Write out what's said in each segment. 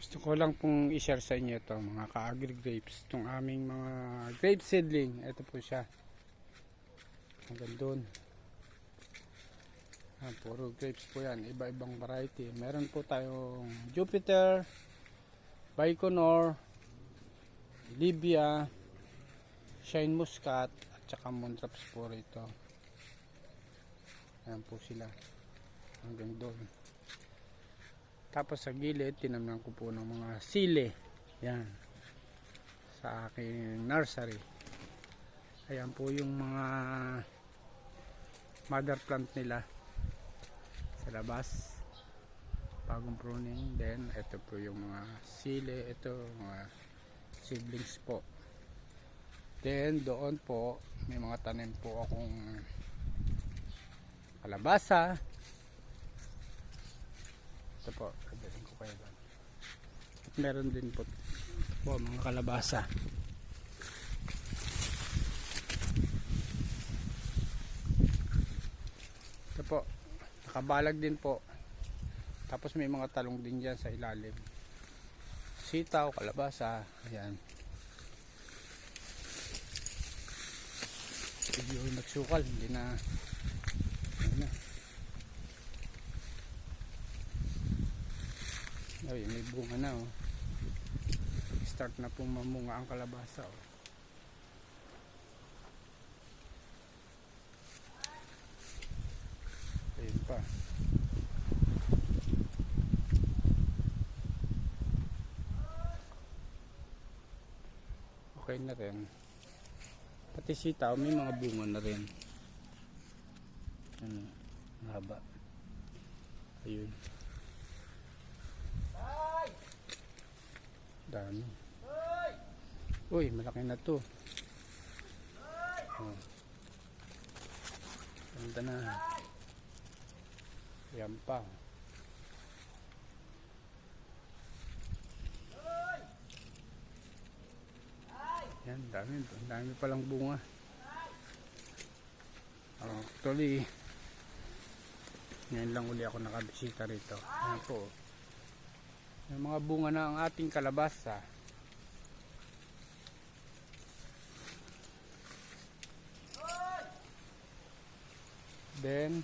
Gusto ko lang pong i-share sa inyo ito mga ka-agri grapes. Itong aming mga grape seedling. Ito po siya. Hanggang doon. Puro grapes po yan. Iba-ibang variety. Meron po tayong Jupiter, Baikonur, Libya, Shine Muscat, at saka Moontraps po rito. Ayan po sila. Hanggang doon. Tapos sa gilid, tinamnan ko po ng mga sili. Yan. Sa aking nursery. Ayan po yung mga mother plant nila. Sa labas. Bagong pruning. Then, ito po yung mga sili. Ito, mga seedlings po. Then, doon po, may mga tanim po akong kalabasa. Ito po, sabihin ko kayo doon. At meron din po, mga kalabasa. Ito po, nakabalag din po. Tapos may mga talong din dyan sa ilalim. Sitaw, kalabasa, ayan. Medyo nagsukal, hindi na, ano na. Ay, may bunga na oh. Start na pong mamunga ang kalabasa oh. Ayun pa. Okay na rin. Pati sitaw may mga bunga na rin. Ano, mahaba. Ayun. Dami. Uy, malaki na to. Oh. Ganda na. Yan pa. Yan, dami. Dami palang bunga. Actually, ngayon lang uli ako nakabisita rito. Yan po. May mga bunga na ang ating kalabasa. Then,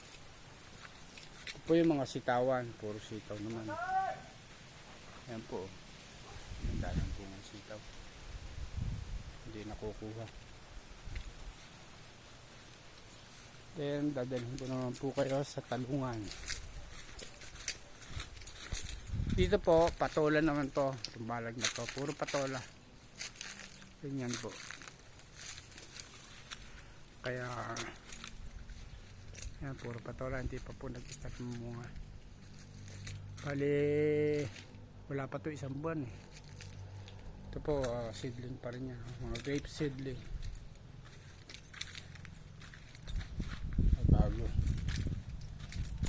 ito po yung mga sitawan. Puro sitaw naman. Ayan po. Ang daming bungang sitaw. Hindi nakukuha. Then, dadalhin ko naman po kayo sa talungan. Dito po, patola naman to. Tumbalag na to. Puro patola. Ganyan po. Kaya, yan, puro patola. Hindi pa po nag-start mamunga. Bali, wala pa to isang buwan eh. Ito po, seedling pa rin yan. Mga grape seedling. Bago.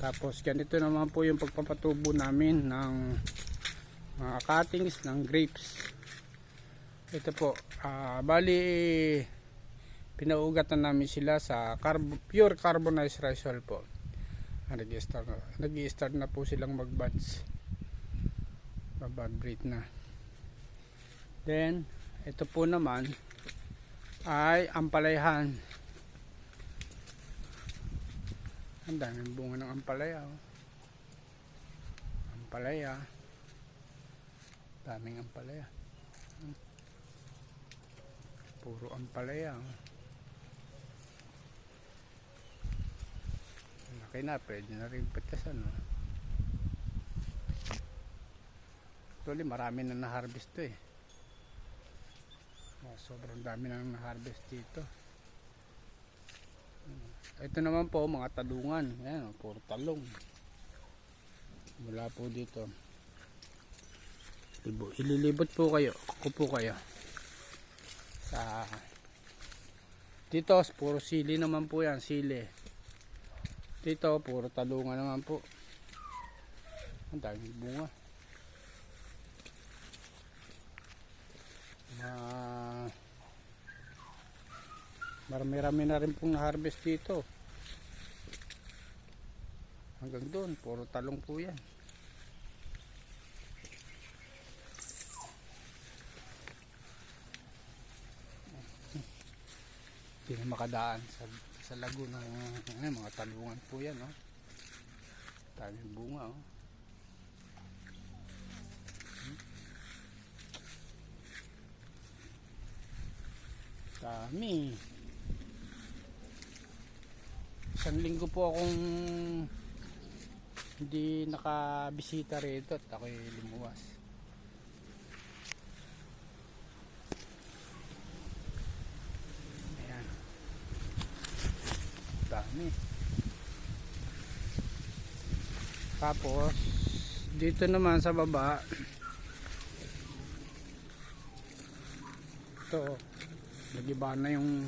Tapos ganito naman po yung pagpapatubo namin ng mga cuttings ng grapes. Ito po, bali pinaugatan namin sila sa pure carbonized rice hull po. Nag-i-start na po silang mag-buds. Bud breed na. Then, ito po naman ay ampalayahan. Ang daming bunga ng ampalaya oh. Ampalaya, daming ampalaya, puro ampalaya oh. Laki na, pwede na rin patasan oh. Actually marami na na-harvest to eh. Sobrang dami na na-harvest dito. Ito naman po mga talungan. Ayan, puro talong. Mula po dito. Ililibot po kayo. Ako po kayo. Sa dito, puro sili naman po yan. Sili. Dito, puro talungan naman po. Ang daming bunga. Marami-rami na rin pong na-harvest dito. Hanggang doon, puro talong po yan. Hindi na makadaan sa Laguna ng mga talungan po yan, no? Daming bunga, oh. Dami. Isang linggo po akong hindi nakabisita rito at ako'y lumuwas. Ayan. Dami. Tapos dito naman sa baba, ito, nagiba na yung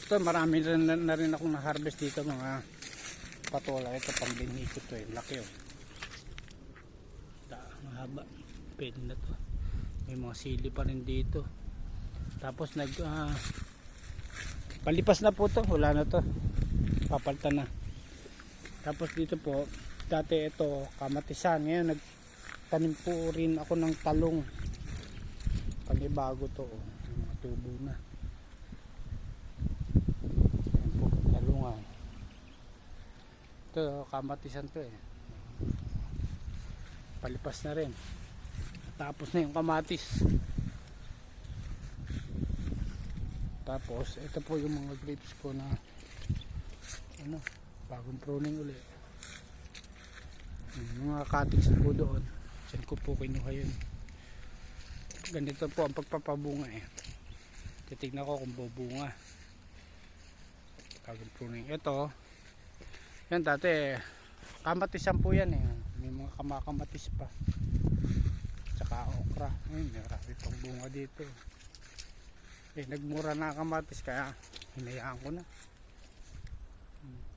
ito, marami na rin akong na-harvest dito, mga patola. Ito pambinhi ko to, laki, oh. Mahaba, pwede na to. May mga sili pa rin dito. Tapos palipas na po to, wala na to, papalitan na. Tapos dito po, dati ito kamatisan, ngayon nagtanim po rin ako ng talong. Panibago to, oh. May mga tubo na. Ayan po, talungan. Ito kamatisan to, eh. Palipas na rin. Tapos na yung kamatis. Tapos ito po yung mga grapes ko na bagong pruning uli. Mga cuttings po doon, saan ko po kinuha yun. Ganito po ang pagpapabunga, eh. Titignan ko kung bubunga. Bagong pruning. Ito yan, dati kamatisan po yan, eh. May mga kamakamatis pa, tsaka okra. Ayun, marami pang bunga dito, eh. Nagmura na kamatis kaya hinayaan ko na.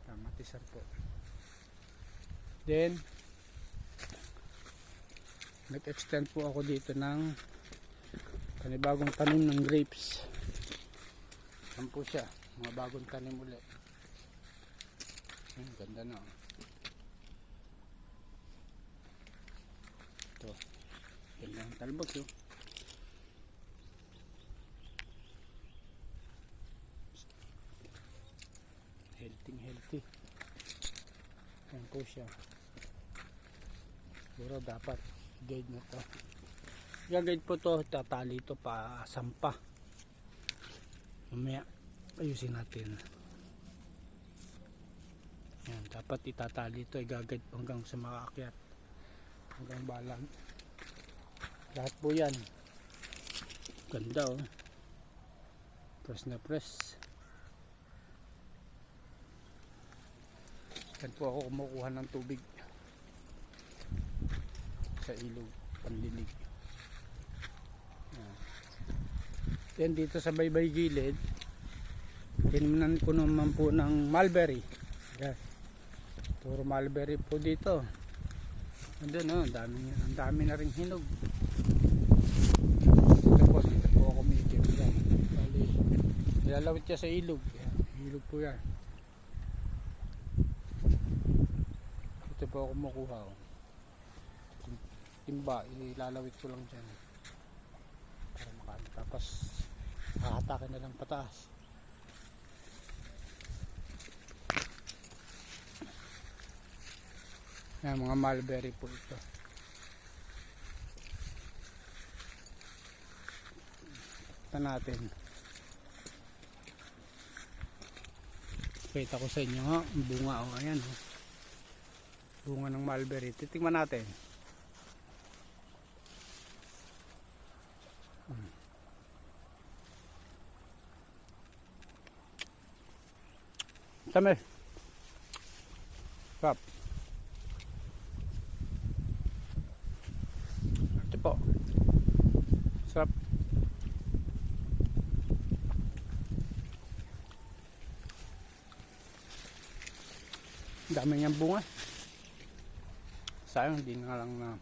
Kamatisan po. Then nag-extend po ako dito ng panibagong tanim ng grapes. Yan po siya, mga bagong tanim ulit. Ganda na, oh. Ito, yan lang talbos, oh. Healthy. Yan po siya. Siguro dapat guide na to. Guide po to, tatali to pa sampa. Mamaya ayusin natin. Yan, dapat itatali to, i-guide hanggang sa makaakyat, hanggang balang. Lahat po yan. Ganda, oh. Press na press. Yan po ako kumukuha ng tubig sa ilog, panlilig. Yan, dito sa baybay gilid, tinimnan ko naman po ng mulberry. Yan, puro mulberry po dito. Andun, oh, ang dami na rin hinog. Dito po ako medyo yan. Nilalawit siya sa ilog. Yan, ilog po yan. Ito po ako kumukuha, oh. Timba, ilalawit ko lang dyan para makain. Tapos hahatakin na lang pataas. Yan, mga mulberry po ito. Ito natin. Kita ko sa inyo, ha, ang bunga, oh. Ayan, oh. Bunga ng mulberry. Titingnan natin. Tama. Sarap. Ito po. Sarap. Dami niyang bunga. Sayang, hindi nga lang na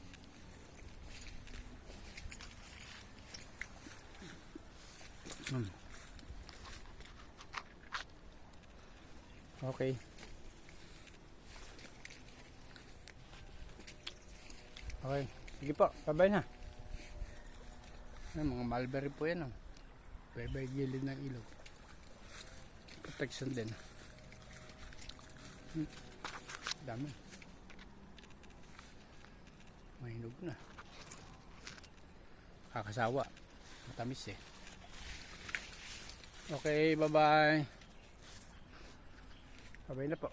okay. Okay, sige po, bye-bye na. Mga mulberry po yan, oh. Bye-bye gilid ng ilog. protection din. Dami. Mahinog na. Kakasawa. Matamis eh. Okay, bye bye. Bye bye na po.